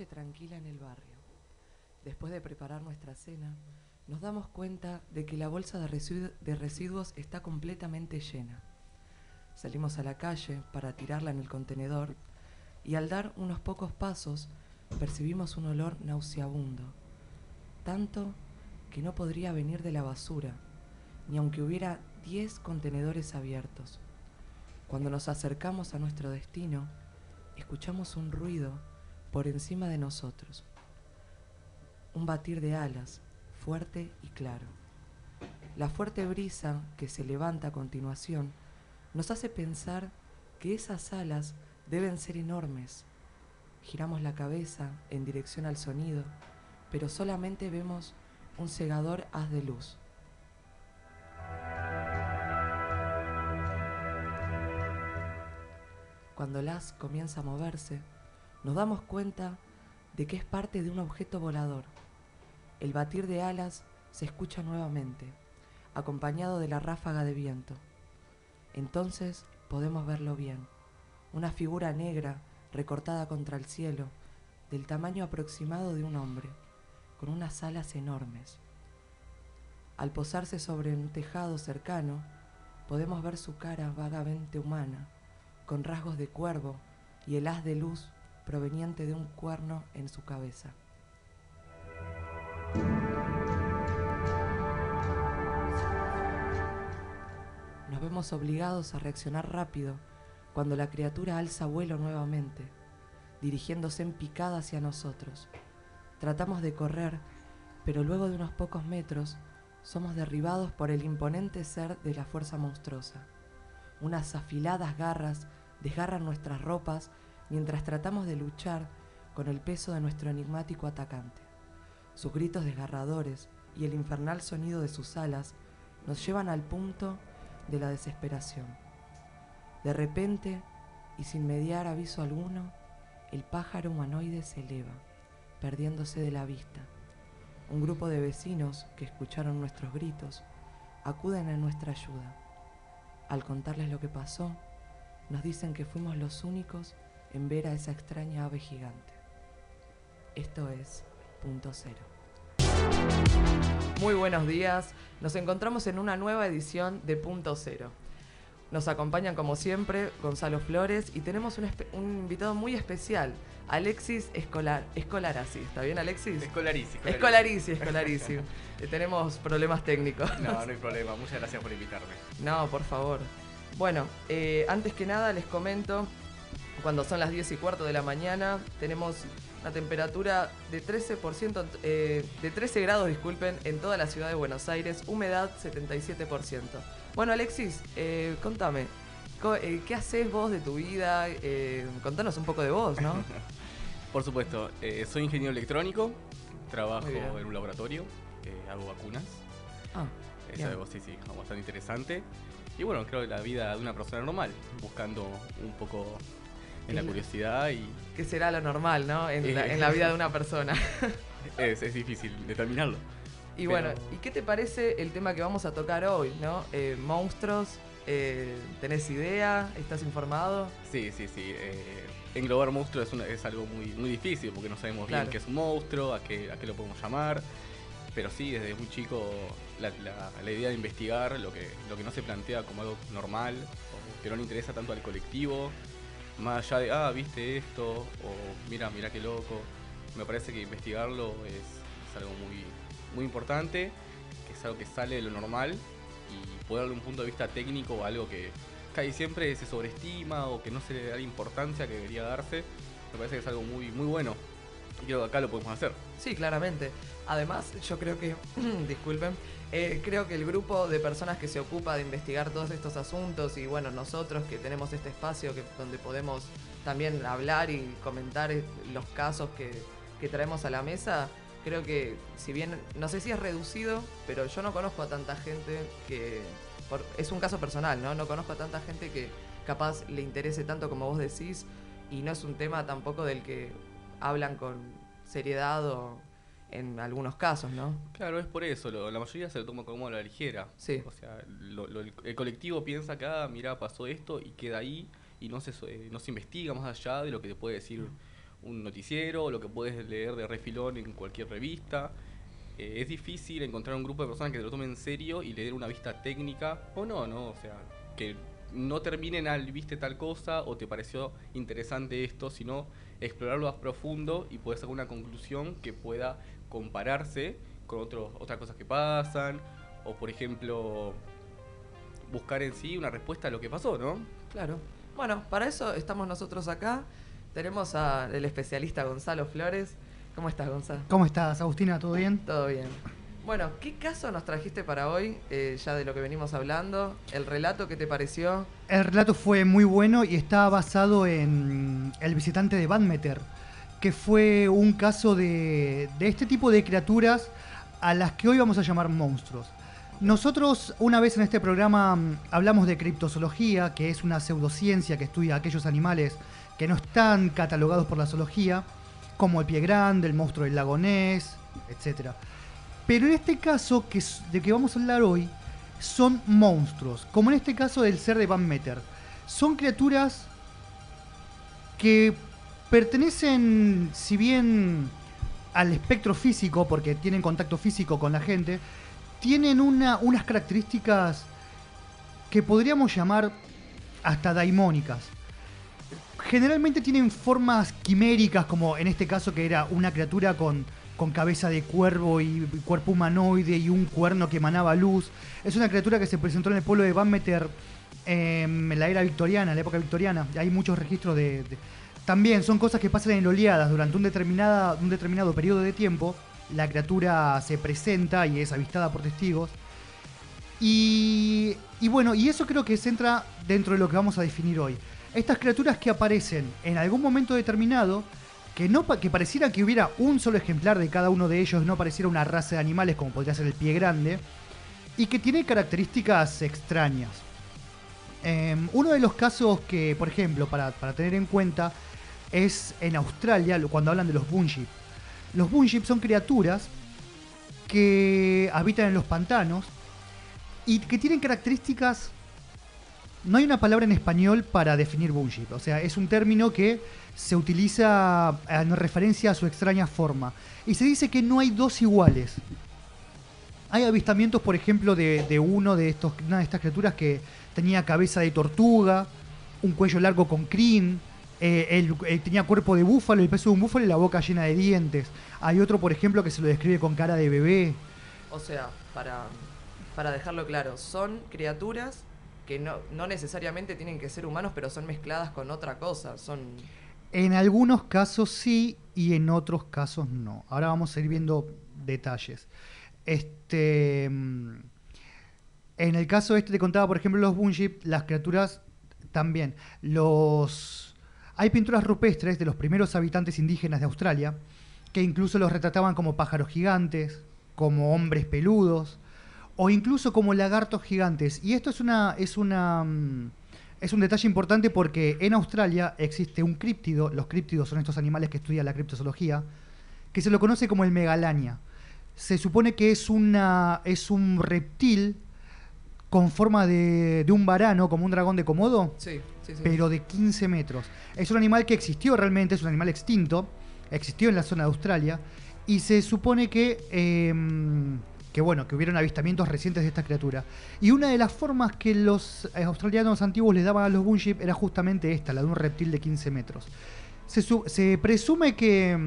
tranquila en el barrio. Después de preparar nuestra cena, nos damos cuenta de que la bolsa de residuos está completamente llena. Salimos a la calle para tirarla en el contenedor y al dar unos pocos pasos percibimos un olor nauseabundo, tanto que no podría venir de la basura, ni aunque hubiera 10 contenedores abiertos. Cuando nos acercamos a nuestro destino, escuchamos un ruido por encima de nosotros. Un batir de alas, fuerte y claro. La fuerte brisa que se levanta a continuación nos hace pensar que esas alas deben ser enormes. Giramos la cabeza en dirección al sonido, pero solamente vemos un cegador haz de luz. Cuando el haz comienza a moverse, nos damos cuenta de que es parte de un objeto volador. El batir de alas se escucha nuevamente, acompañado de la ráfaga de viento. Entonces podemos verlo bien. Una figura negra recortada contra el cielo, del tamaño aproximado de un hombre, con unas alas enormes. Al posarse sobre un tejado cercano, podemos ver su cara vagamente humana, con rasgos de cuervo y el haz de luz proveniente de un cuerno en su cabeza. Nos vemos obligados a reaccionar rápido cuando la criatura alza vuelo nuevamente, dirigiéndose en picada hacia nosotros. Tratamos de correr, pero luego de unos pocos metros somos derribados por el imponente ser de la fuerza monstruosa. Unas afiladas garras desgarran nuestras ropas mientras tratamos de luchar con el peso de nuestro enigmático atacante. Sus gritos desgarradores y el infernal sonido de sus alas nos llevan al punto de la desesperación. De repente, y sin mediar aviso alguno, el pájaro humanoide se eleva, perdiéndose de la vista. Un grupo de vecinos que escucharon nuestros gritos acuden a nuestra ayuda. Al contarles lo que pasó, nos dicen que fuimos los únicos en ver a esa extraña ave gigante. Esto es Punto Cero. Muy buenos días, nos encontramos en una nueva edición de Punto Cero. Nos acompañan como siempre Gonzalo Flores y tenemos un invitado muy especial, Alexis Escolarazi. ¿Está bien, Alexis? Escolarici. Tenemos problemas técnicos. No hay problema, muchas gracias por invitarme. No, por favor. Bueno, antes que nada les comento, cuando son las 10:15 de la mañana, tenemos una temperatura de 13 grados, en toda la ciudad de Buenos Aires, humedad 77%. Bueno, Alexis, contame, ¿qué haces vos de tu vida? Contanos un poco de vos, ¿no? Por supuesto, soy ingeniero electrónico, trabajo en un laboratorio, hago vacunas. Es algo, sí, bastante interesante. Y bueno, creo que la vida de una persona normal, buscando un poco en la curiosidad y... ¿Qué será lo normal, no? En la vida de una persona. Es difícil determinarlo. Y bueno, ¿y qué te parece el tema que vamos a tocar hoy, no? Monstruos, ¿tenés idea? ¿Estás informado? Sí. Englobar monstruos es algo muy difícil porque no sabemos bien qué es un monstruo, a qué lo podemos llamar. Pero sí, desde muy chico la idea de investigar lo que no se plantea como algo normal o que no le interesa tanto al colectivo, más allá de, viste esto, o mira qué loco. Me parece que investigarlo es algo muy importante, que es algo que sale de lo normal y poder darle un punto de vista técnico a algo que casi siempre se sobreestima o que no se le da la importancia que debería darse. Me parece que es algo muy bueno y creo que acá lo podemos hacer. Sí, claramente. Además, yo creo que, disculpen, creo que el grupo de personas que se ocupa de investigar todos estos asuntos y bueno, nosotros que tenemos este espacio donde podemos también hablar y comentar los casos que traemos a la mesa, creo que si bien, no sé si es reducido, pero yo no conozco a tanta gente que... es un caso personal, ¿no? No conozco a tanta gente que capaz le interese tanto como vos decís y no es un tema tampoco del que hablan con seriedad o en algunos casos, ¿no? Claro, es por eso, la mayoría se lo toma como a la ligera. Sí. O sea, el colectivo piensa que, mira, pasó esto y queda ahí y no se investiga más allá de lo que te puede decir un noticiero o lo que puedes leer de refilón en cualquier revista. Es difícil encontrar un grupo de personas que te lo tomen en serio y le den una vista técnica o no, o sea, que no terminen al viste tal cosa o te pareció interesante esto, sino explorarlo más profundo y poder sacar una conclusión que pueda compararse con otras cosas que pasan, o por ejemplo buscar en sí una respuesta a lo que pasó, ¿no? Claro. Bueno, para eso estamos nosotros acá. Tenemos al especialista Gonzalo Flores. ¿Cómo estás, Gonzalo? ¿Cómo estás, Agustina? ¿Todo bien? Todo bien. Bueno, ¿qué caso nos trajiste para hoy? Ya de lo que venimos hablando. ¿El relato qué te pareció? El relato fue muy bueno y está basado en El visitante de Badmeter, que fue un caso de este tipo de criaturas a las que hoy vamos a llamar monstruos. Nosotros una vez en este programa hablamos de criptozoología, que es una pseudociencia que estudia aquellos animales que no están catalogados por la zoología, como el pie grande, el monstruo del lago Ness, etc. Pero en este caso de que vamos a hablar hoy, son monstruos, como en este caso del ser de Badmeter. Son criaturas que pertenecen, si bien al espectro físico, porque tienen contacto físico con la gente, tienen unas características que podríamos llamar hasta daimónicas. Generalmente tienen formas quiméricas, como en este caso que era una criatura con cabeza de cuervo y cuerpo humanoide y un cuerno que emanaba luz. Es una criatura que se presentó en el pueblo de Badmeter en la era victoriana, en la época victoriana. Hay muchos registros También son cosas que pasan en oleadas. Durante un determinado periodo de tiempo, la criatura se presenta y es avistada por testigos. Y bueno, y eso creo que se entra dentro de lo que vamos a definir hoy. Estas criaturas que aparecen en algún momento determinado, que pareciera que hubiera un solo ejemplar de cada uno de ellos, no pareciera una raza de animales como podría ser el pie grande, y que tiene características extrañas. Uno de los casos que, por ejemplo, para tener en cuenta, es en Australia, cuando hablan de los bunjip. Los bunjip son criaturas que habitan en los pantanos y que tienen características. No hay una palabra en español para definir bunjip, o sea, es un término que se utiliza en referencia a su extraña forma. Y se dice que no hay dos iguales. Hay avistamientos, por ejemplo, de una de estas criaturas que tenía cabeza de tortuga, un cuello largo con crin, tenía cuerpo de búfalo, el peso de un búfalo y la boca llena de dientes. Hay otro, por ejemplo, que se lo describe con cara de bebé. O sea, para dejarlo claro, son criaturas que no necesariamente tienen que ser humanos, pero son mezcladas con otra cosa. En algunos casos sí y en otros casos no. Ahora vamos a ir viendo detalles. En el caso te contaba, por ejemplo, los bunjip, las criaturas también. Hay pinturas rupestres de los primeros habitantes indígenas de Australia que incluso los retrataban como pájaros gigantes, como hombres peludos, o incluso como lagartos gigantes. Y esto es un detalle importante porque en Australia existe un críptido. Los críptidos son estos animales que estudia la criptozoología, que se lo conoce como el megalania. Se supone que es un reptil con forma de un varano, como un dragón de Komodo, sí. Pero de 15 metros. Es un animal que existió realmente, es un animal extinto, existió en la zona de Australia, y se supone que hubieron avistamientos recientes de esta criatura. Y una de las formas que los australianos antiguos les daban a los bunjip era justamente esta, la de un reptil de 15 metros. Se presume que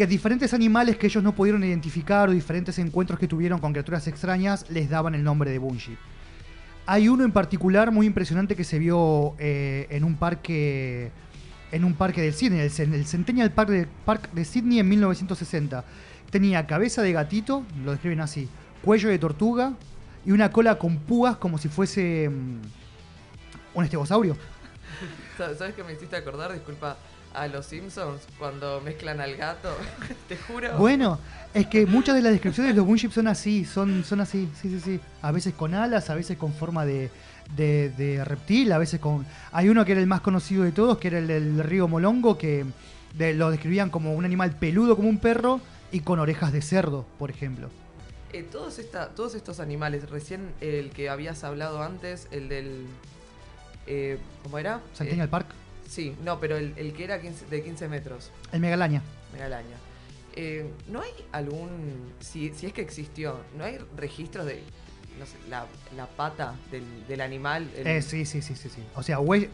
diferentes animales que ellos no pudieron identificar o diferentes encuentros que tuvieron con criaturas extrañas les daban el nombre de bunjip. Hay uno en particular muy impresionante que se vio en un parque del Sydney, el Centennial Park de Sydney en 1960. Tenía cabeza de gatito, lo describen así, cuello de tortuga y una cola con púas como si fuese un estegosaurio. ¿Sabes qué me hiciste acordar? Disculpa, a los Simpsons cuando mezclan al gato. Te juro. Bueno, es que muchas de las descripciones de los bunjip son así, son así, sí. A veces con alas, a veces con forma de reptil, a veces con... Hay uno que era el más conocido de todos, que era el del río Molongo, que lo describían como un animal peludo como un perro y con orejas de cerdo, por ejemplo. Todos estos animales, recién el que habías hablado antes, el del... ¿cómo era? Centennial Park. Sí, no, pero el que era de 15 metros. El Megalaña. Megalaña. ¿No hay algún, si es que existió, no hay registros de, no sé, la pata del animal? Sí. O sea, ¿Hay?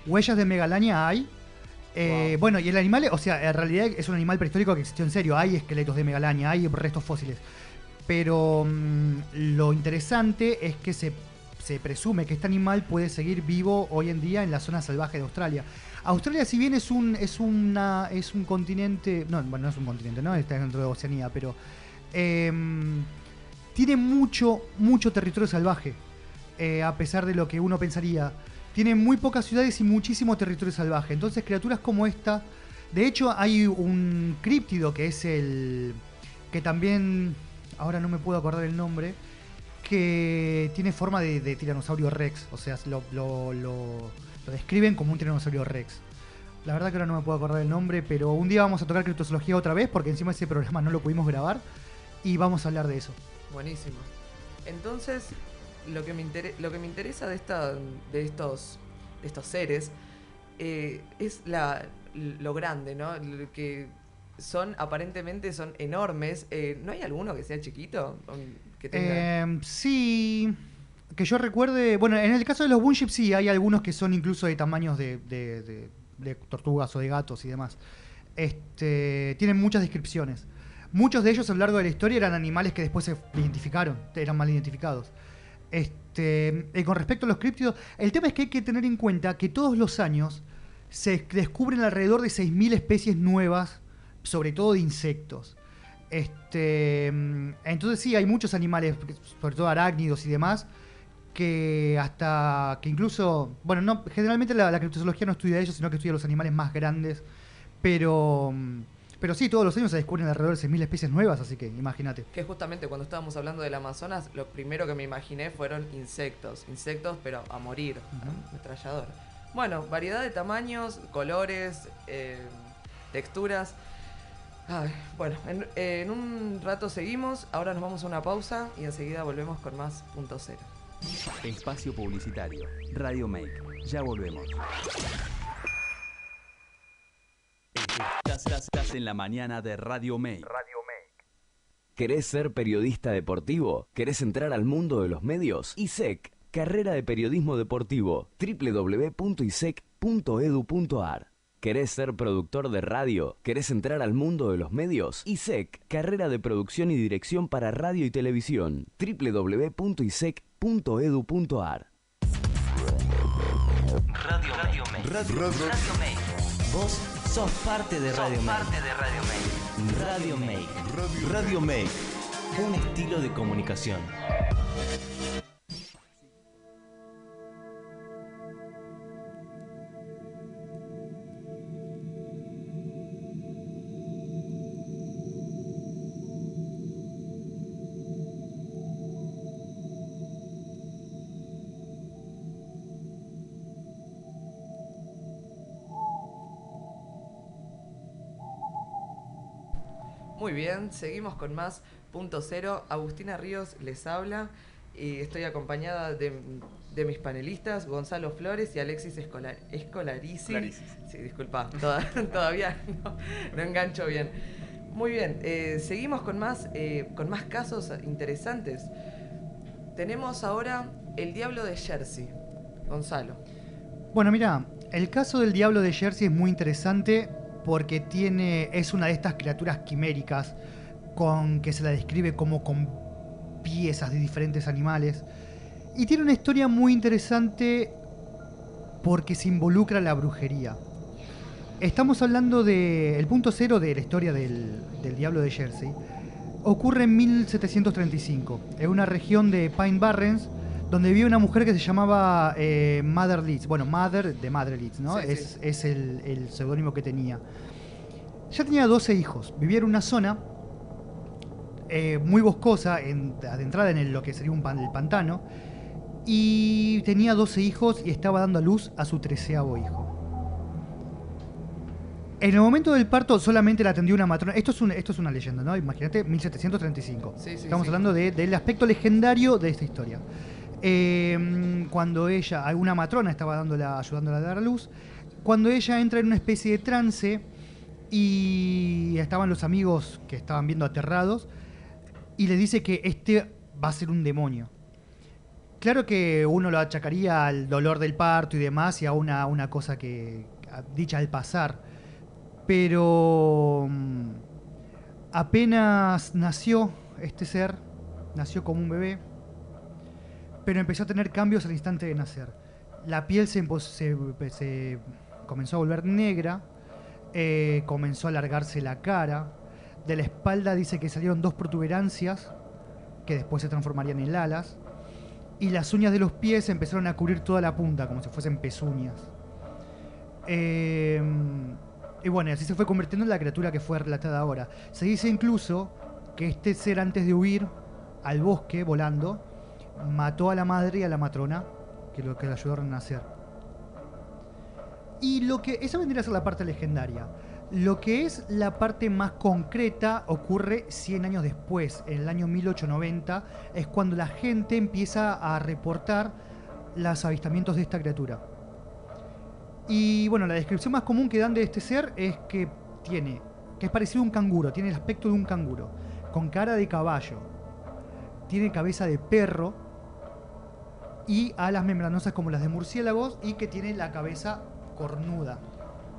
huellas de Megalaña hay. Wow. Bueno, y el animal, o sea, en realidad es un animal prehistórico que existió en serio. Hay esqueletos de Megalaña, hay restos fósiles. Pero lo interesante es que se presume que este animal puede seguir vivo hoy en día en la zona salvaje de Australia. Australia, si bien es un continente, no, bueno, no es un continente, ¿no? Está dentro de Oceanía, pero tiene mucho territorio salvaje, a pesar de lo que uno pensaría. Tiene muy pocas ciudades y muchísimo territorio salvaje. Entonces, criaturas como esta, de hecho, hay un críptido que es que también, ahora no me puedo acordar el nombre, que tiene forma de tiranosaurio rex, o sea, lo describen como un tiranosaurio rex. La verdad que ahora no me puedo acordar el nombre, pero un día vamos a tocar criptozoología otra vez, porque encima ese programa no lo pudimos grabar, y vamos a hablar de eso. Buenísimo. Entonces, lo que me interesa de estos seres es lo grande, ¿no? Que aparentemente son enormes. ¿No hay alguno que sea chiquito? Que tenga... Sí, que yo recuerde. Bueno, en el caso de los Bunships sí, hay algunos que son incluso de tamaños de tortugas o de gatos y demás. Tienen muchas descripciones. Muchos de ellos a lo largo de la historia eran animales que después se identificaron, eran mal identificados. Con respecto a los críptidos, el tema es que hay que tener en cuenta que todos los años se descubren alrededor de 6.000 especies nuevas, sobre todo de insectos. Entonces sí, hay muchos animales, sobre todo arácnidos y demás, que incluso, bueno, no, generalmente la criptozoología no estudia ellos, sino que estudia los animales más grandes, pero sí, todos los años se descubren alrededor de 6.000 especies nuevas, así que imagínate. Que justamente cuando estábamos hablando del Amazonas, lo primero que me imaginé fueron insectos, pero a morir, ametrallador. Bueno, variedad de tamaños, colores, texturas. Ay, bueno, en un rato seguimos, ahora nos vamos a una pausa y enseguida volvemos con más Punto Cero. Espacio publicitario, Radio Make. Ya volvemos. Estás en la mañana de Radio Make. ¿Querés ser periodista deportivo? ¿Querés entrar al mundo de los medios? ISEC, carrera de periodismo deportivo, www.isec.edu.ar. ¿Querés ser productor de radio? ¿Querés entrar al mundo de los medios? ISEC, carrera de producción y dirección para radio y televisión, www.isec.edu.ar. Radio Make. Vos sos parte de Radio Make. Radio Make. Un estilo de comunicación. Muy bien, seguimos con más Punto Cero. Agustina Ríos les habla y estoy acompañada de mis panelistas, Gonzalo Flores y Alexis Escolarici. Sí, disculpa, todavía no engancho bien. Muy bien, seguimos con más casos interesantes. Tenemos ahora el Diablo de Jersey. Gonzalo. Bueno, mira, el caso del Diablo de Jersey es muy interesante porque es una de estas criaturas quiméricas que se la describe como con piezas de diferentes animales. Y tiene una historia muy interesante porque se involucra la brujería. Estamos hablando el punto cero de la historia del Diablo de Jersey. Ocurre en 1735, en una región de Pine Barrens, donde vivía una mujer que se llamaba Mother Leeds. Bueno, Mother de Madre Leeds, ¿no? Sí, sí. Es el seudónimo que tenía. Ya tenía 12 hijos. Vivía en una zona muy boscosa, adentrada en lo que sería el pantano. Y tenía 12 hijos y estaba dando a luz a su 13º hijo. En el momento del parto solamente la atendió una matrona. Esto es una leyenda, ¿no? Imagínate, 1735. Sí, Estamos hablando del aspecto legendario de esta historia. Cuando alguna matrona estaba ayudándola a dar a luz, cuando ella entra en una especie de trance y estaban los amigos que estaban viendo aterrados y le dice que este va a ser un demonio. Claro que uno lo achacaría al dolor del parto y demás y a una cosa que dicha al pasar, pero apenas nació este ser, nació como un bebé, pero empezó a tener cambios al instante de nacer. La piel se comenzó a volver negra, comenzó a alargarse la cara, de la espalda dice que salieron 2 protuberancias que después se transformarían en alas, y las uñas de los pies empezaron a cubrir toda la punta, como si fuesen pezuñas. Y bueno, así se fue convirtiendo en la criatura que fue relatada ahora. Se dice incluso que este ser, antes de huir al bosque volando, mató a la madre y a la matrona que lo que le ayudó a renacer. Y esa vendría a ser la parte legendaria. Lo que es la parte más concreta ocurre 100 años después, en el año 1890, es cuando la gente empieza a reportar los avistamientos de esta criatura. Y bueno, la descripción más común que dan de este ser es que es parecido a un canguro, tiene el aspecto de un canguro, con cara de caballo, tiene cabeza de perro y alas membranosas como las de murciélagos, y que tiene la cabeza cornuda.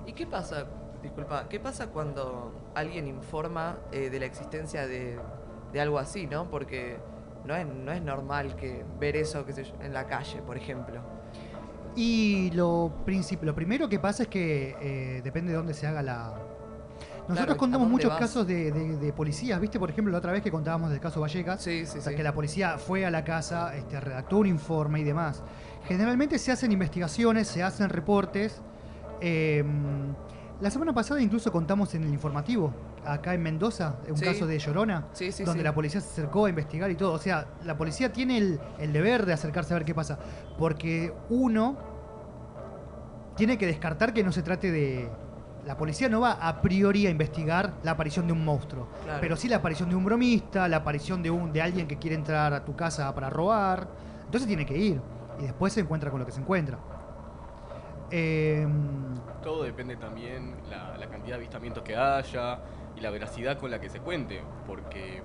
¿Y qué pasa? Disculpa, ¿qué pasa cuando alguien informa de la existencia de algo así, ¿no? Porque no es normal que ver eso, qué sé yo, en la calle, por ejemplo. Y lo primero que pasa es que depende de dónde se haga la... Nosotros Claro, contamos ¿a dónde muchos vas? casos de policías, ¿viste? Por ejemplo, la otra vez que contábamos del caso Vallecas, Sí, sí, o sea, sí. que la policía fue a la casa, redactó un informe y demás. Generalmente se hacen investigaciones, se hacen reportes. La semana pasada incluso contamos en el informativo, acá en Mendoza, un Sí. caso de Llorona, Sí, sí, donde sí. la policía se acercó a investigar y todo. O sea, la policía tiene el deber de acercarse a ver qué pasa, porque uno tiene que descartar que no se trate de... La policía no va a priori a investigar la aparición de un monstruo, Claro. pero sí la aparición de un bromista, la aparición de alguien que quiere entrar a tu casa para robar. Entonces tiene que ir, y después se encuentra con lo que se encuentra. Todo depende también la cantidad de avistamientos que haya y la veracidad con la que se cuente, porque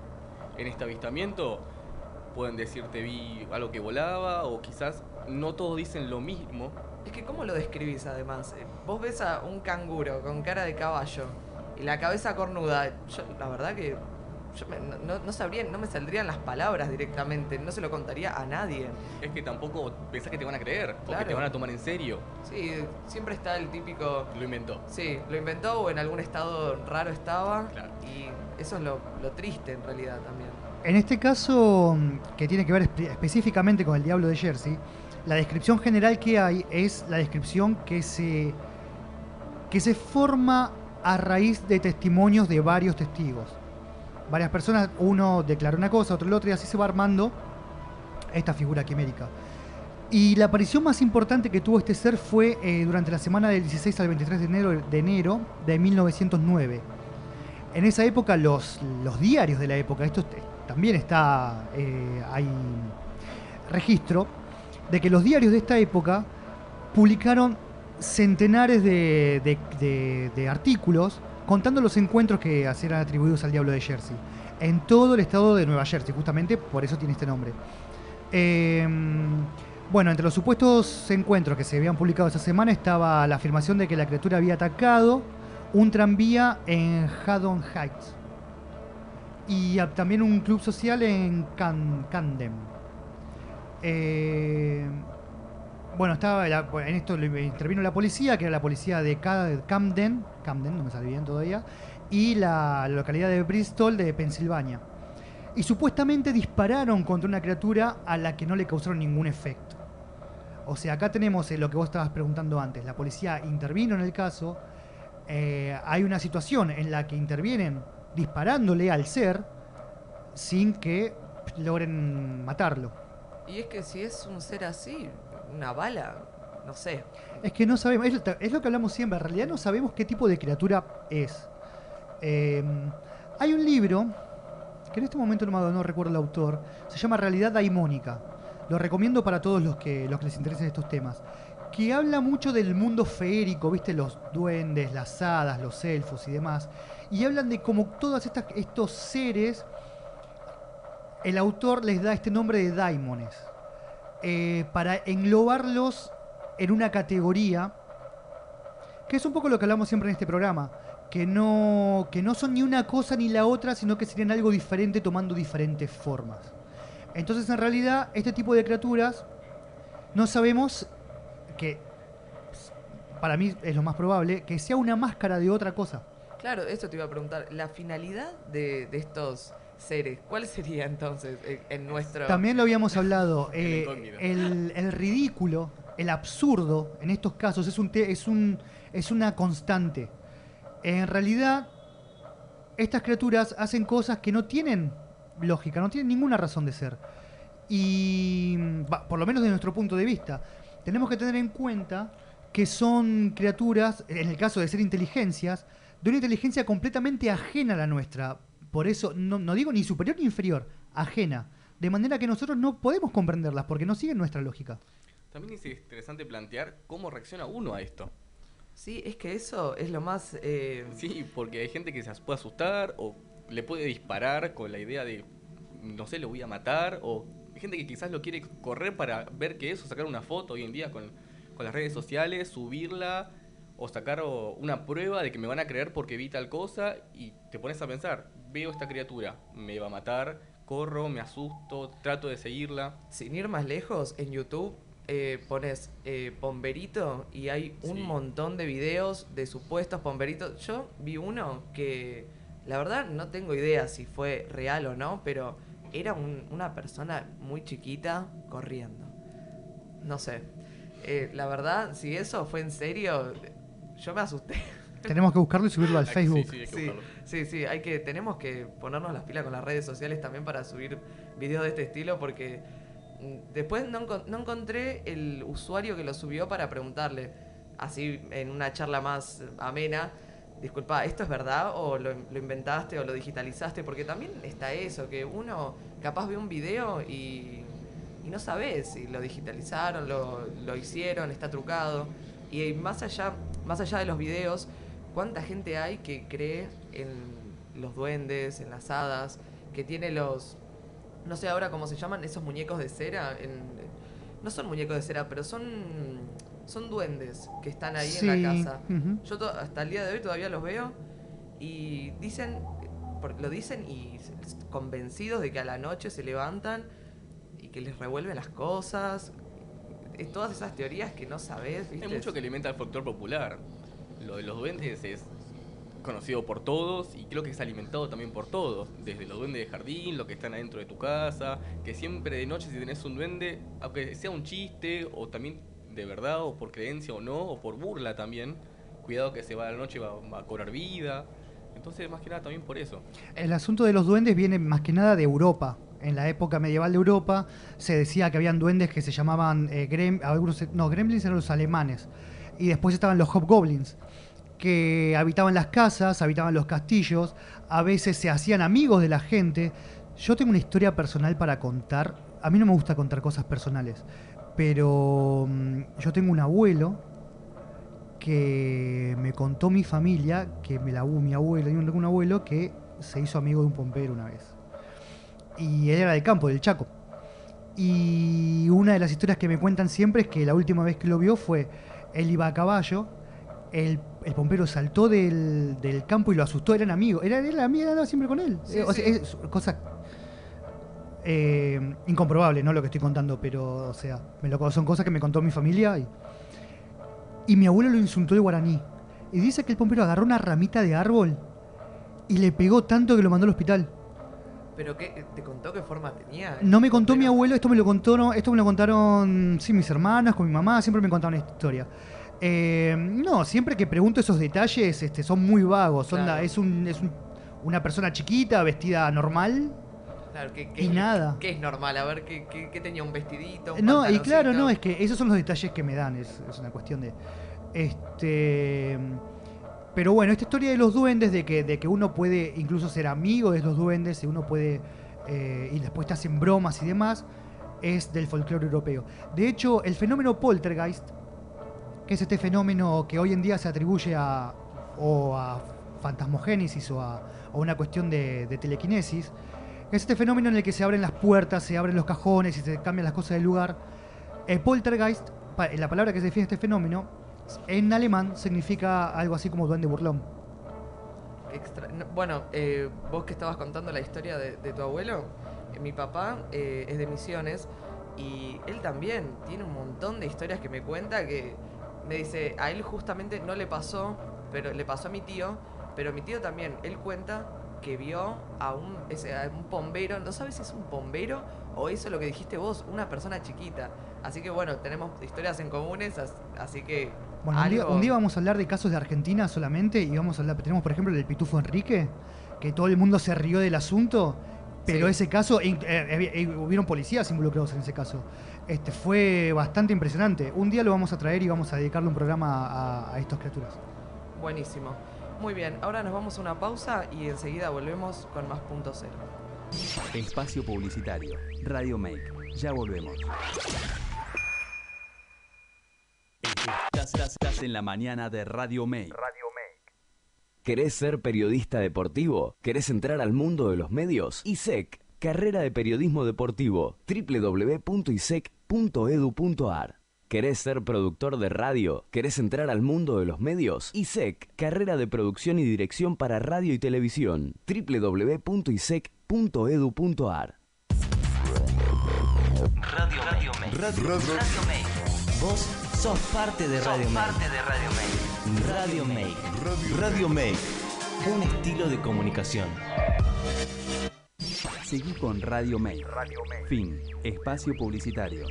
en este avistamiento pueden decirte vi algo que volaba, o quizás no todos dicen lo mismo. Es que ¿cómo lo describís además? Vos ves a un canguro con cara de caballo y la cabeza cornuda. Yo, la verdad que no sabría, no me saldrían las palabras directamente, no se lo contaría a nadie. Es que tampoco pensás que te van a creer, porque Claro. te van a tomar en serio. Sí, siempre está el típico... Lo inventó. Sí, lo inventó o en algún estado raro estaba. Claro. Y eso es lo triste en realidad también. En este caso, que tiene que ver específicamente con el Diablo de Jersey, la descripción general que hay es la descripción que se forma a raíz de testimonios de varios testigos. Varias personas, uno declaró una cosa, otro la otra, y así se va armando esta figura quimérica. Y la aparición más importante que tuvo este ser fue durante la semana del 16 al 23 de enero de 1909. En esa época, los diarios de la época, esto también está, hay registro, de que los diarios de esta época publicaron centenares de artículos contando los encuentros que eran atribuidos al Diablo de Jersey en todo el estado de Nueva Jersey, justamente por eso tiene este nombre. Bueno, entre los supuestos encuentros que se habían publicado esa semana estaba la afirmación de que la criatura había atacado un tranvía en Haddon Heights y también un club social en Camden. Bueno, en esto intervino la policía, que era la policía de Camden, no me sale bien todavía, y la localidad de Bristol, de Pensilvania. Y supuestamente dispararon contra una criatura a la que no le causaron ningún efecto. O sea, acá tenemos lo que vos estabas preguntando antes. La policía intervino en el caso. Hay una situación en la que intervienen disparándole al ser sin que logren matarlo. Y es que si es un ser así, una bala, no sé. Es que no sabemos, es lo que hablamos siempre, en realidad no sabemos qué tipo de criatura es. Hay un libro, que en este momento no recuerdo el autor, se llama Realidad Daimónica. Lo recomiendo para todos los que les interesen estos temas. que habla mucho del mundo feérico, ¿viste? Los duendes, las hadas, los elfos y demás. Y hablan de como todos estos seres, el autor les da este nombre de daimones, para englobarlos en una categoría, que es un poco lo que hablamos siempre en este programa, que no son ni una cosa ni la otra, sino que serían algo diferente tomando diferentes formas. Entonces, en realidad, este tipo de criaturas no sabemos que, para mí es lo más probable, que sea una máscara de otra cosa. Claro, eso te iba a preguntar. La finalidad de estos seres, ¿cuál sería entonces en nuestro...? También lo habíamos hablado. El ridículo, el absurdo, en estos casos, es una constante. En realidad, estas criaturas hacen cosas que no tienen lógica, no tienen ninguna razón de ser. Y, por lo menos desde nuestro punto de vista, tenemos que tener en cuenta que son criaturas, en el caso de ser inteligencias, de una inteligencia completamente ajena a la nuestra. Por eso, no digo ni superior ni inferior, ajena. De manera que nosotros no podemos comprenderlas, porque no siguen nuestra lógica. También es interesante plantear cómo reacciona uno a esto. Sí, es que eso es lo más... Sí, porque hay gente que se puede asustar o le puede disparar con la idea de, no sé, lo voy a matar, o hay gente que quizás lo quiere correr para ver qué es, o sacar una foto hoy en día con las redes sociales, subirla, o sacar una prueba de que me van a creer porque vi tal cosa, y te pones a pensar, veo esta criatura, me va a matar, corro, me asusto, trato de seguirla. Sin ir más lejos, en YouTube pones pomberito y hay un montón de videos de supuestos pomberitos. Yo vi uno que, la verdad, no tengo idea si fue real o no, pero era una persona muy chiquita corriendo. No sé. La verdad, si eso fue en serio, yo me asusté. Tenemos que buscarlo y subirlo al Facebook. Sí, hay que buscarlo. Sí, tenemos que ponernos las pilas con las redes sociales también para subir videos de este estilo, porque después no encontré el usuario que lo subió para preguntarle, así en una charla más amena, disculpa, ¿esto es verdad o lo inventaste o lo digitalizaste? Porque también está eso, que uno capaz ve un video y no sabes si lo digitalizaron, lo hicieron, está trucado. Y más allá de los videos, ¿cuánta gente hay que cree en los duendes, en las hadas, que tiene los... No sé ahora cómo se llaman, esos muñecos de cera? No son muñecos de cera, pero son duendes que están ahí en la casa. Uh-huh. Yo hasta el día de hoy todavía los veo y lo dicen y convencidos de que a la noche se levantan y que les revuelven las cosas. Todas esas teorías que no sabés, ¿viste? Hay mucho que alimenta el folclore popular. Lo de los duendes es conocido por todos y creo que es alimentado también por todos. Desde los duendes de jardín, los que están adentro de tu casa, que siempre de noche si tenés un duende, aunque sea un chiste o también de verdad o por creencia o no, o por burla también, cuidado que se va a la noche y va a cobrar vida. Entonces más que nada también por eso. El asunto de los duendes viene más que nada de Europa. En la época medieval de Europa se decía que habían duendes que se llamaban gremlins eran los alemanes. Y después estaban los hobgoblins, que habitaban las casas, habitaban los castillos, a veces se hacían amigos de la gente. Yo tengo una historia personal para contar. A mí no me gusta contar cosas personales, pero yo tengo un abuelo que me contó mi familia, que mi abuelo, tengo un abuelo que se hizo amigo de un pompero una vez. Y él era del campo, del Chaco. Y una de las historias que me cuentan siempre es que la última vez que lo vio fue, él iba a caballo, el pompero saltó del campo y lo asustó, eran amigos. Era amigo, andaba siempre con él. Sí, o sea, es cosa incomprobable, ¿no? Lo que estoy contando, pero, o sea, son cosas que me contó mi familia. Y mi abuelo lo insultó de guaraní. Y dice que el pompero agarró una ramita de árbol y le pegó tanto que lo mandó al hospital. ¿Pero qué? ¿Te contó qué forma tenía? No me contó mi abuelo, esto me lo contaron, sí, mis hermanas, con mi mamá, siempre me contaban esta historia. No, siempre que pregunto esos detalles son muy vagos. Claro. Es una persona chiquita, vestida normal. Claro, y nada. ¿Qué es normal? A ver, ¿qué tenía? ¿Un vestidito? ¿Un No, y claro, pantaloncito? no, es que esos son los detalles que me dan, es una cuestión de... Pero bueno, esta historia de los duendes, de que uno puede incluso ser amigo de los duendes, y uno puede... y después te hacen bromas y demás, es del folclore europeo. De hecho, el fenómeno poltergeist que es este fenómeno que hoy en día se atribuye a fantasmogénesis o a una cuestión de telequinesis. Es este fenómeno en el que se abren las puertas, se abren los cajones y se cambian las cosas del lugar. Poltergeist, la palabra que se define este fenómeno, en alemán significa algo así como duende burlón. Bueno, vos que estabas contando la historia de tu abuelo, mi papá es de Misiones y él también tiene un montón de historias que me cuenta que me dice, a él justamente no le pasó, pero le pasó a mi tío, pero mi tío también, él cuenta que vio a un bombero, no sabes si es un bombero o eso es lo que dijiste vos, una persona chiquita. Así que bueno, tenemos historias en comunes, así que... Bueno, un día vamos a hablar de casos de Argentina solamente y vamos a hablar, tenemos por ejemplo el del Pitufo Enrique, que todo el mundo se rió del asunto, pero ese caso, hubieron policías involucrados en ese caso. Fue bastante impresionante. Un día lo vamos a traer y vamos a dedicarle un programa a estas criaturas. Buenísimo. Muy bien, ahora nos vamos a una pausa y enseguida volvemos con más Punto Cero. Espacio publicitario. Radio Make. Ya volvemos. Estás en la mañana de Radio Make. ¿Querés ser periodista deportivo? ¿Querés entrar al mundo de los medios? ISEC, carrera de periodismo deportivo, www.isec.edu.ar. ¿Querés ser productor de radio? ¿Querés entrar al mundo de los medios? ISEC, carrera de producción y dirección para radio y televisión, www.isec.edu.ar. Radio Make. Vos sos parte de Radio Make. Radio Make. Radio Make. Un estilo de comunicación. Seguí con Radio Make. Fin. Espacio publicitario.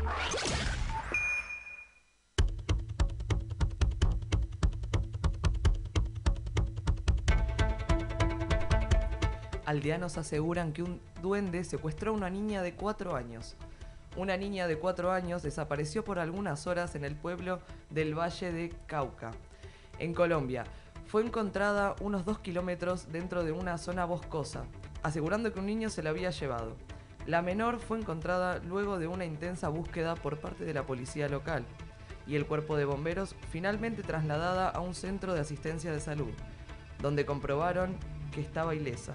Aldeanos aseguran que un duende secuestró a una niña de 4 años. Una niña de 4 años desapareció por algunas horas en el pueblo del Valle de Cauca, en Colombia. Fue encontrada unos 2 kilómetros dentro de una zona boscosa, asegurando que un niño se la había llevado. La menor fue encontrada luego de una intensa búsqueda por parte de la policía local y el cuerpo de bomberos, finalmente trasladada a un centro de asistencia de salud, donde comprobaron que estaba ilesa.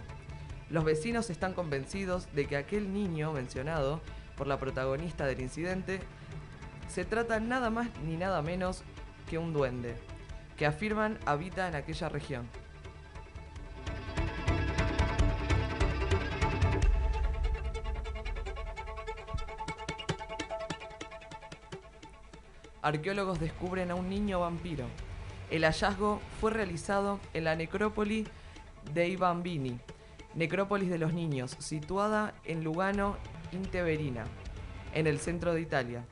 Los vecinos están convencidos de que aquel niño mencionado por la protagonista del incidente se trata nada más ni nada menos que un duende, que afirman habita en aquella región. Arqueólogos descubren a un niño vampiro. El hallazgo fue realizado en la necrópolis dei Bambini, necrópolis de los niños, situada en Lugano, Inteverina, en el centro de Italia.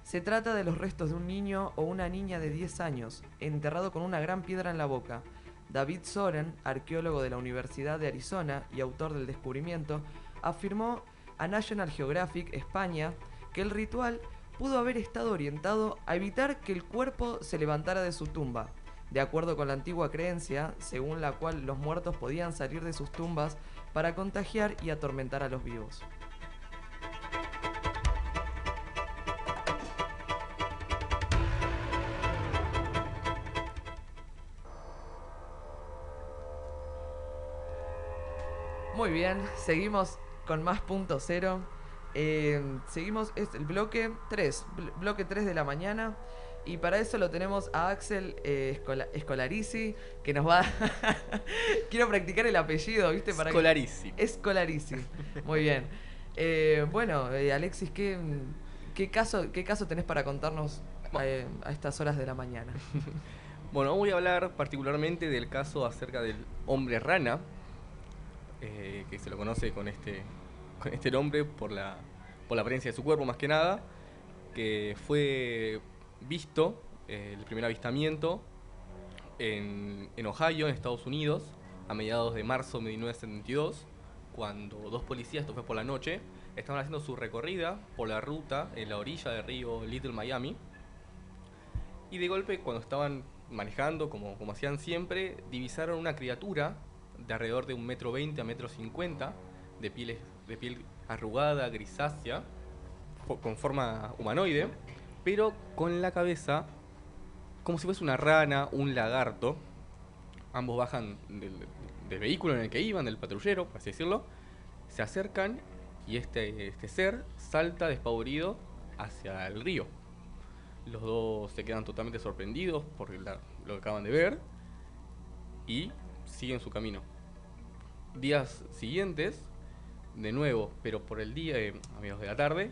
Se trata de los restos de un niño o una niña de 10 años, enterrado con una gran piedra en la boca. David Soren, arqueólogo de la Universidad de Arizona y autor del descubrimiento, afirmó a National Geographic España que el ritual pudo haber estado orientado a evitar que el cuerpo se levantara de su tumba, de acuerdo con la antigua creencia, según la cual los muertos podían salir de sus tumbas para contagiar y atormentar a los vivos. Muy bien, seguimos con más Punto Cero. Seguimos, es el bloque 3 de la mañana. Y para eso lo tenemos a Axel Escolarici, que nos va a... Quiero practicar el apellido, ¿viste? Escolarici. Muy bien. Bueno, Alexis, ¿qué caso tenés para contarnos a estas horas de la mañana? Bueno, voy a hablar particularmente del caso acerca del hombre rana, que se lo conoce con este nombre por la apariencia de su cuerpo más que nada, que fue visto, el primer avistamiento en Ohio, en Estados Unidos, a mediados de marzo de 1972, cuando dos policías, esto fue por la noche, estaban haciendo su recorrida por la ruta en la orilla del río Little Miami, y de golpe, cuando estaban manejando, como hacían siempre, divisaron una criatura de alrededor de 1,20 m a 1,50 m, de piel arrugada, grisácea, con forma humanoide, pero con la cabeza como si fuese una rana, un lagarto. Ambos bajan del vehículo en el que iban, del patrullero, por así decirlo. Se acercan y este ser salta despavorido hacia el río. Los dos se quedan totalmente sorprendidos por lo que acaban de ver y siguen su camino. Días siguientes, de nuevo, pero por el día, a mediados de la tarde,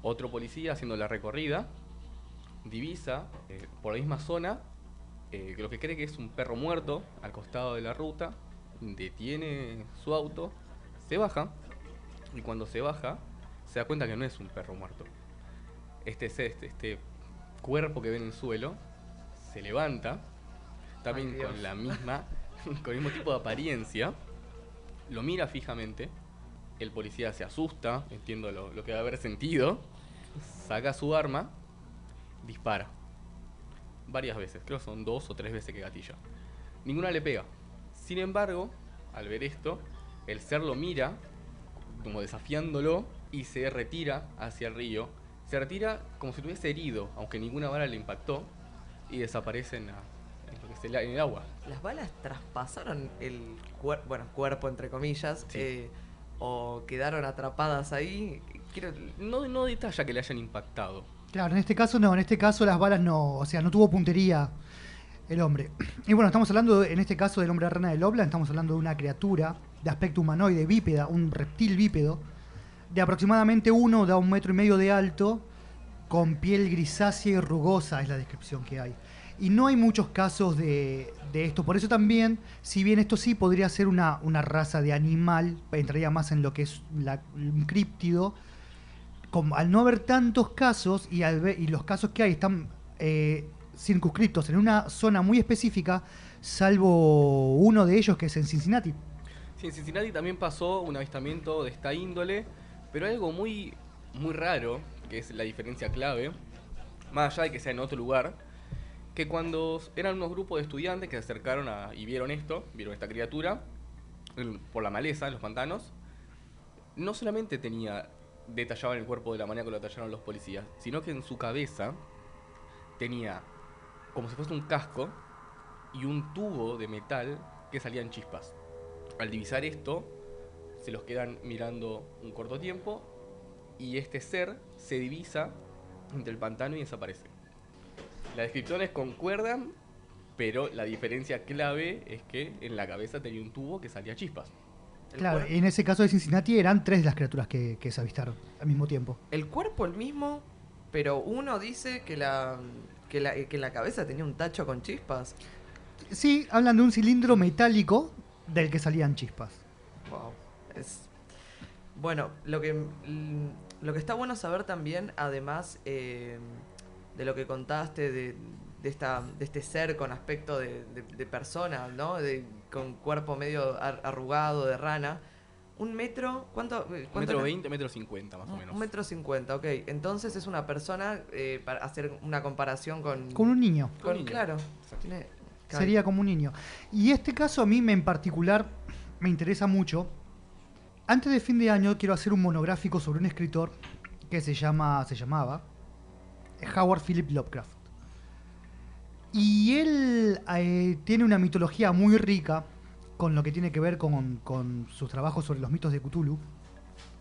otro policía haciendo la recorrida divisa por la misma zona lo que cree que es un perro muerto al costado de la ruta. Detiene su auto, se baja y cuando se baja se da cuenta que no es un perro muerto. Este cuerpo que ve en el suelo se levanta, también con la misma, con el mismo tipo de apariencia, lo mira fijamente. El policía se asusta, entiendo lo que va a haber sentido, saca su arma, dispara varias veces, creo que son 2 o 3 veces que gatilla. Ninguna le pega. Sin embargo, al ver esto, el ser lo mira como desafiándolo y se retira hacia el río. Se retira como si estuviese herido, aunque ninguna bala le impactó, y desaparece en el agua. ¿Las balas traspasaron el cuerpo, entre comillas, Sí. o quedaron atrapadas ahí? No detalla que le hayan impactado. Claro, en este caso no, en este caso las balas no, o sea, no tuvo puntería el hombre. Y bueno, estamos hablando en este caso del hombre rana de Loveland, estamos hablando de una criatura de aspecto humanoide, bípeda, un reptil bípedo, de aproximadamente 1 a 1,5 metros de alto, con piel grisácea y rugosa, es la descripción que hay. Y no hay muchos casos de esto, por eso también, si bien esto sí podría ser una raza de animal, entraría más en lo que es un críptido, al no haber tantos casos y los casos que hay están circunscritos en una zona muy específica, salvo uno de ellos que es en Cincinnati. Sí, en Cincinnati también pasó un avistamiento de esta índole, pero algo muy, muy raro, que es la diferencia clave, más allá de que sea en otro lugar, que cuando eran unos grupos de estudiantes que se acercaron y vieron vieron esta criatura, por la maleza, en los pantanos, no solamente detallaba en el cuerpo de la manera que lo detallaron los policías, sino que en su cabeza tenía como si fuese un casco y un tubo de metal que salían chispas. Al divisar esto, se los quedan mirando un corto tiempo y este ser se divisa entre el pantano y desaparece. Las descripciones concuerdan, pero la diferencia clave es que en la cabeza tenía un tubo que salía chispas. Claro, en ese caso de Cincinnati eran 3 las criaturas que se avistaron al mismo tiempo. El cuerpo el mismo, pero uno dice que la cabeza tenía un tacho con chispas. Sí, hablan de un cilindro metálico del que salían chispas. Wow. Bueno, lo que está bueno saber también, además de lo que contaste de este ser con aspecto de persona, ¿no? Con cuerpo medio arrugado de rana. ¿1 metro? ¿Cuánto? 1,20 m, 1,50 m más o menos. 1,50 m, ok. Entonces es una persona, para hacer una comparación con... Con un niño. Con un niño. Claro. Sería como un niño. Y este caso a mí en particular me interesa mucho. Antes de fin de año quiero hacer un monográfico sobre un escritor que se llamaba Howard Philip Lovecraft. Y él tiene una mitología muy rica con lo que tiene que ver con sus trabajos sobre los mitos de Cthulhu.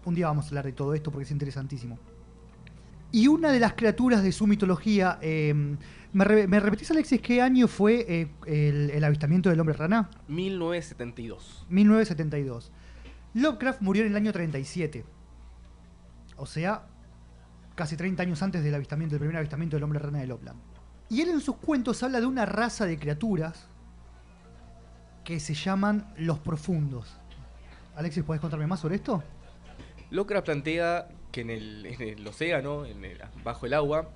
Un día vamos a hablar de todo esto porque es interesantísimo. Y una de las criaturas de su mitología... ¿Me repetís, Alexis, qué año fue el avistamiento del hombre rana? 1972. 1972. Lovecraft murió en el año 37. O sea, casi 30 años antes del primer avistamiento del hombre rana de Loveland. Y él en sus cuentos habla de una raza de criaturas que se llaman los profundos. Alexis, ¿podés contarme más sobre esto? Lovecraft plantea que en el océano, bajo el agua,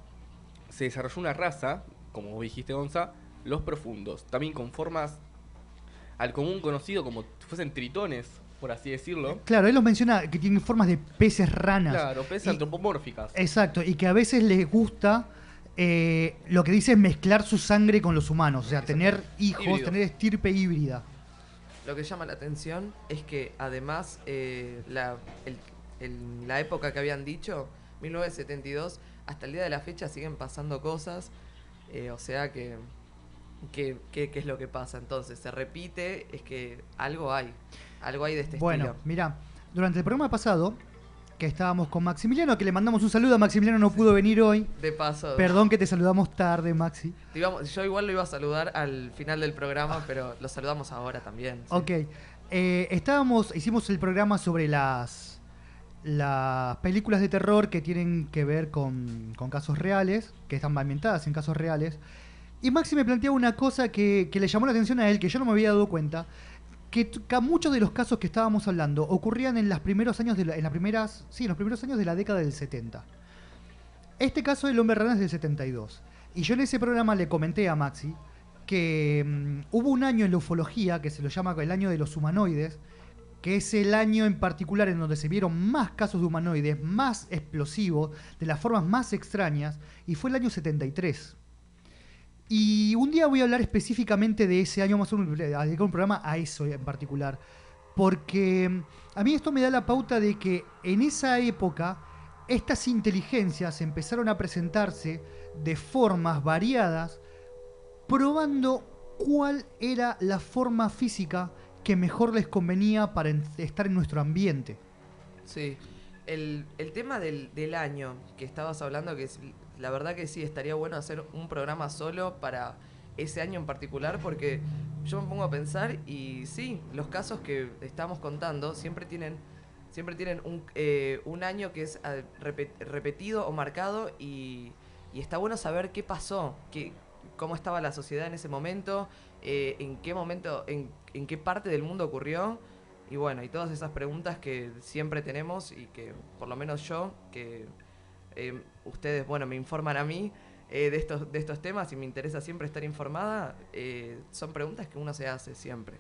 se desarrolló una raza, como vos dijiste, Gonza, los profundos, también con formas al común conocido como si fuesen tritones, por así decirlo. Claro, él los menciona que tienen formas de peces ranas. Claro, peces antropomórficas. Exacto, y que a veces les gusta, lo que dice es mezclar su sangre con los humanos, o sea, tener hijos, Híbridos. tener estirpe híbrida. Lo que llama la atención es que además la época que habían dicho, 1972, hasta el día de la fecha siguen pasando cosas. O sea que ¿qué es lo que pasa? Entonces, se repite, es que algo hay de este estilo. Bueno, mirá, durante el programa pasado, que estábamos con Maximiliano, que le mandamos un saludo a Maximiliano, no pudo venir hoy. De paso. Perdón que te saludamos tarde, Maxi. Yo igual lo iba a saludar al final del programa, pero lo saludamos ahora también. ¿Sí? Ok. Hicimos el programa sobre las películas de terror que tienen que ver con casos reales, que están ambientadas en casos reales. Y Maxi me planteaba una cosa que le llamó la atención a él, que yo no me había dado cuenta, que muchos de los casos que estábamos hablando ocurrían en los primeros años de la década del 70. Este caso del hombre rana es del 72. Y yo en ese programa le comenté a Maxi que hubo un año en la ufología que se lo llama el año de los humanoides, que es el año en particular en donde se vieron más casos de humanoides, más explosivos, de las formas más extrañas, y fue el año 73. Y un día voy a hablar específicamente de ese año, vamos a dedicar un programa a eso en particular, porque a mí esto me da la pauta de que en esa época estas inteligencias empezaron a presentarse de formas variadas, probando cuál era la forma física que mejor les convenía para estar en nuestro ambiente. Sí, el tema del año que estabas hablando, que es, la verdad que sí, estaría bueno hacer un programa solo para ese año en particular, porque yo me pongo a pensar y sí, los casos que estamos contando siempre tienen un año que es repetido o marcado y está bueno saber qué pasó, cómo estaba la sociedad en ese momento, en qué momento, en qué parte del mundo ocurrió. Y bueno, y todas esas preguntas que siempre tenemos y que por lo menos yo, que ustedes, bueno, me informan a mí de estos temas y me interesa siempre estar informada, son preguntas que uno se hace siempre.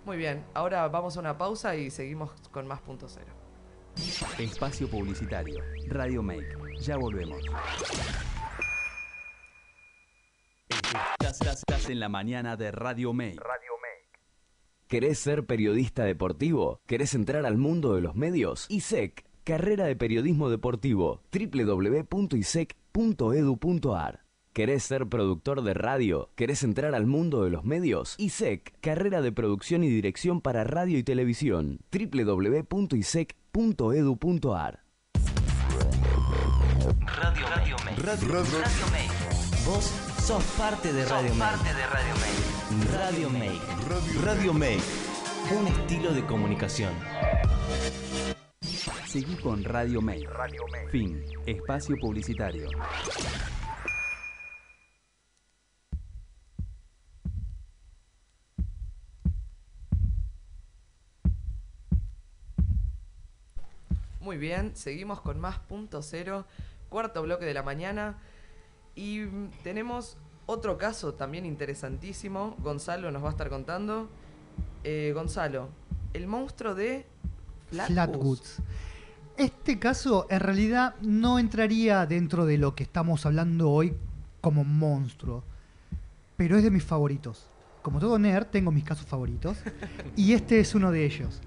Muy bien, ahora vamos a una pausa y seguimos con más Punto Cero. Espacio publicitario. Radio Make. Ya volvemos. Estás en la mañana de Radio Make. ¿Querés ser periodista deportivo? ¿Querés entrar al mundo de los medios? ISEC, carrera de periodismo deportivo, www.isec.edu.ar. ¿Querés ser productor de radio? ¿Querés entrar al mundo de los medios? ISEC, carrera de producción y dirección para radio y televisión, www.isec.edu.ar. Radio Make. Radio Make. Vos sos parte de Radio Make. Radio Make. Radio Make. Un estilo de comunicación. Seguí con Radio Make. Fin. Espacio publicitario. Muy bien, seguimos con más Punto Cero, cuarto bloque de la mañana. Y tenemos otro caso también interesantísimo. Gonzalo nos va a estar contando. Gonzalo, el monstruo de Flatwoods. Este caso en realidad no entraría dentro de lo que estamos hablando hoy como monstruo, pero es de mis favoritos. Como todo nerd, tengo mis casos favoritos y este es uno de ellos.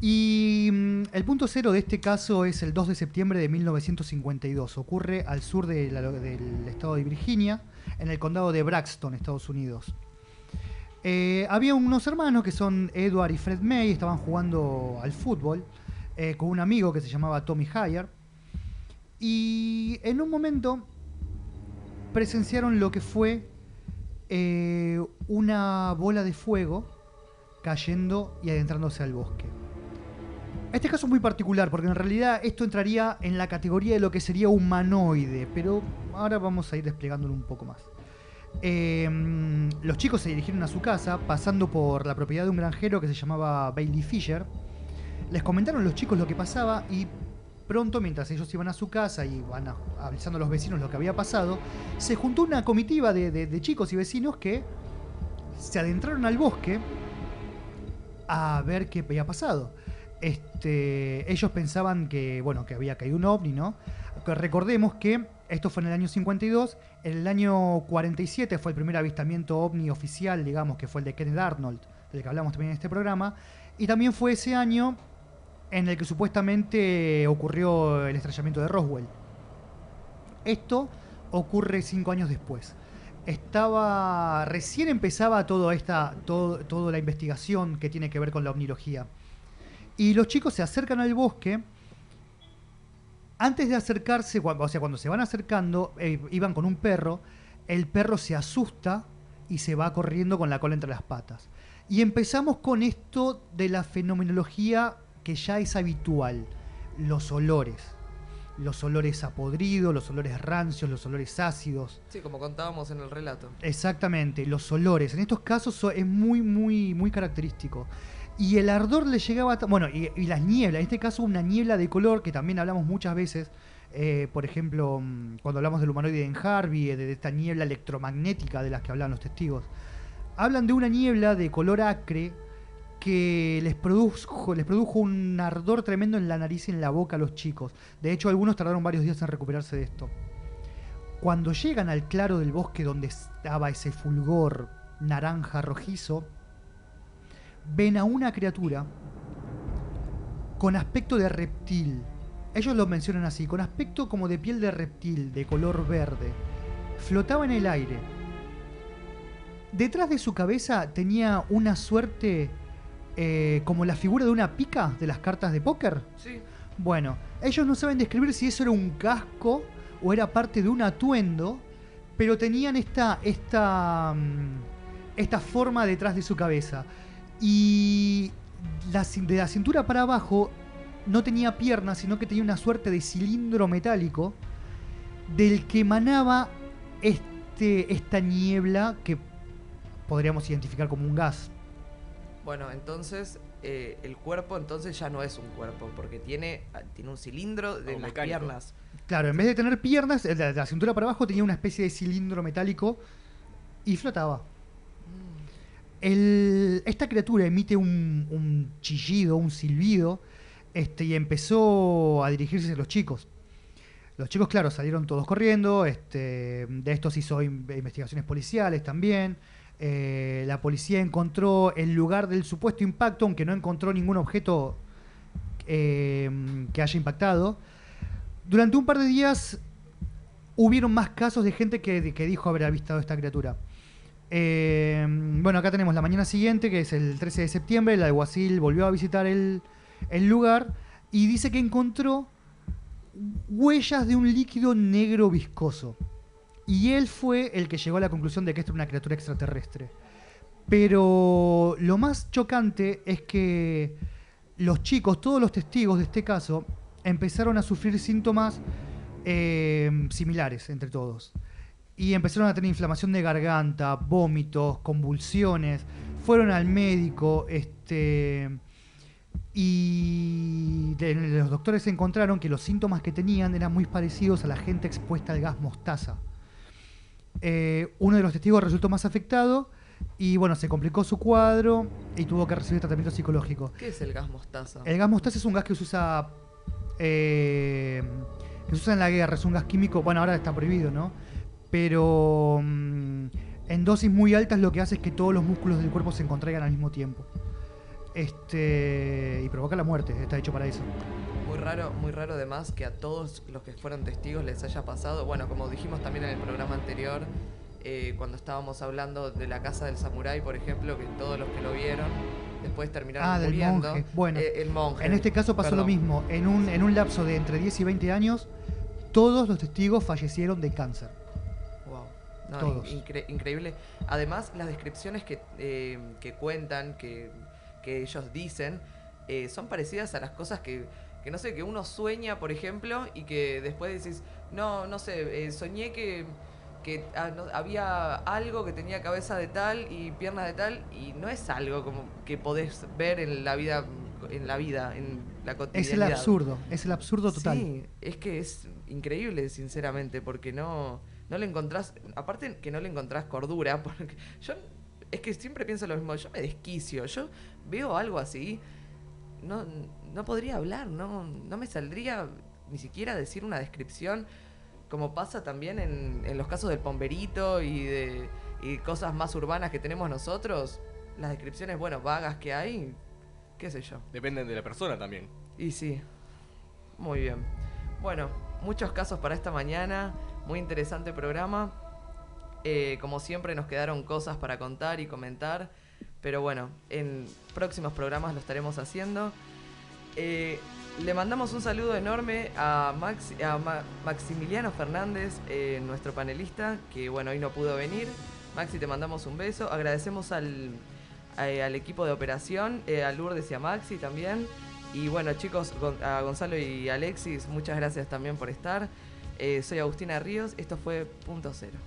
Y el punto cero de este caso es el 2 de septiembre de 1952. Ocurre al sur del estado de Virginia, en el condado de Braxton, Estados Unidos. Había unos hermanos que son Edward y Fred May, estaban jugando al fútbol con un amigo que se llamaba Tommy Hyer. Y en un momento presenciaron lo que fue una bola de fuego cayendo y adentrándose al bosque. Este caso es muy particular porque en realidad esto entraría en la categoría de lo que sería humanoide, pero ahora vamos a ir desplegándolo un poco más. Los chicos se dirigieron a su casa pasando por la propiedad de un granjero que se llamaba Bailey Fisher. Les comentaron a los chicos lo que pasaba y pronto, mientras ellos iban a su casa y van avisando a los vecinos lo que había pasado, se juntó una comitiva de chicos y vecinos que se adentraron al bosque a ver qué había pasado. Ellos pensaban que había caído un ovni, ¿no? Recordemos que esto fue en el año 52, en el año 47 fue el primer avistamiento ovni oficial, digamos, que fue el de Kenneth Arnold, del que hablamos también en este programa, y también fue ese año en el que supuestamente ocurrió el estrellamiento de Roswell. Esto ocurre 5 años después. recién empezaba toda la investigación que tiene que ver con la ovnilogía. Y los chicos se acercan al bosque. Antes de acercarse, cuando se van acercando, iban con un perro. El perro se asusta y se va corriendo con la cola entre las patas. Y empezamos con esto de la fenomenología que ya es habitual. Los olores. Los olores a podrido, los olores rancios, los olores ácidos. Sí, como contábamos en el relato. Exactamente, los olores. En estos casos es muy, muy, muy característico. Y el ardor le llegaba... Bueno, y las nieblas. En este caso una niebla de color, que también hablamos muchas veces. Por ejemplo, cuando hablamos del humanoide en Harvey, de esta niebla electromagnética de las que hablan los testigos. Hablan de una niebla de color acre que les produjo un ardor tremendo en la nariz y en la boca a los chicos. De hecho, algunos tardaron varios días en recuperarse de esto. Cuando llegan al claro del bosque donde estaba ese fulgor naranja rojizo, ven a una criatura con aspecto de reptil. Ellos lo mencionan así, con aspecto como de piel de reptil, de color verde. Flotaba en el aire. Detrás de su cabeza tenía una suerte... como la figura de una pica de las cartas de póker. Sí. Bueno, ellos no saben describir si eso era un casco o era parte de un atuendo, pero tenían esta forma detrás de su cabeza. Y de la cintura para abajo no tenía piernas, sino que tenía una suerte de cilindro metálico del que emanaba esta niebla que podríamos identificar como un gas. Bueno, entonces el cuerpo entonces ya no es un cuerpo, porque tiene un cilindro de las piernas. Claro, en vez de tener piernas, de la cintura para abajo tenía una especie de cilindro metálico y flotaba. Esta criatura emite un chillido, un silbido, y empezó a dirigirse a los chicos. Los chicos, claro, salieron todos corriendo. De esto se hizo investigaciones policiales también. La policía encontró el lugar del supuesto impacto, aunque no encontró ningún objeto que haya impactado. Durante un par de días hubieron más casos de gente que dijo haber avistado esta criatura. Bueno, acá tenemos la mañana siguiente, que es el 13 de septiembre. El alguacil volvió a visitar el lugar y dice que encontró huellas de un líquido negro viscoso. Y él fue el que llegó a la conclusión de que esto era una criatura extraterrestre. Pero lo más chocante es que los chicos, todos los testigos de este caso, empezaron a sufrir síntomas similares entre todos. Y empezaron a tener inflamación de garganta, vómitos, convulsiones. Fueron al médico, y los doctores encontraron que los síntomas que tenían eran muy parecidos a la gente expuesta al gas mostaza. Uno de los testigos resultó más afectado y bueno, se complicó su cuadro y tuvo que recibir tratamiento psicológico. ¿Qué es el gas mostaza? El gas mostaza es un gas que se usa en la guerra, es un gas químico, bueno, ahora está prohibido, ¿no? Pero en dosis muy altas lo que hace es que todos los músculos del cuerpo se contraigan al mismo tiempo. Y provoca la muerte, está hecho para eso. Muy raro además que a todos los que fueron testigos les haya pasado. Bueno, como dijimos también en el programa anterior, cuando estábamos hablando de la casa del samurái, por ejemplo, que todos los que lo vieron después terminaron muriendo. Monje. Bueno, el monje. En este caso pasó lo mismo. En un lapso de entre 10 y 20 años, todos los testigos fallecieron de cáncer. Wow. No, todos. Increíble. Además, las descripciones que cuentan, que ellos dicen, son parecidas a las cosas que no sé, que uno sueña, por ejemplo, y que después decís, no sé, soñé que había algo que tenía cabeza de tal y piernas de tal, y no es algo como que podés ver en la vida, en la cotidianidad. Es el absurdo total. Sí, es que es increíble, sinceramente, porque no le encontrás, aparte que no le encontrás cordura, porque yo, es que siempre pienso lo mismo, yo me desquicio, yo veo algo así, no podría hablar, no me saldría ni siquiera decir una descripción, como pasa también en los casos del pomberito y cosas más urbanas que tenemos nosotros. Las descripciones, bueno, vagas que hay, qué sé yo. Dependen de la persona también. Y sí, muy bien. Bueno, muchos casos para esta mañana, muy interesante programa. Como siempre nos quedaron cosas para contar y comentar, pero bueno, en próximos programas lo estaremos haciendo. Le mandamos un saludo enorme a Maximiliano Fernández, nuestro panelista, que bueno, hoy no pudo venir. Maxi, te mandamos un beso. Agradecemos al equipo de operación, a Lourdes y a Maxi también. Y bueno, chicos, a Gonzalo y Alexis, muchas gracias también por estar. Soy Agustina Ríos, esto fue Punto Cero.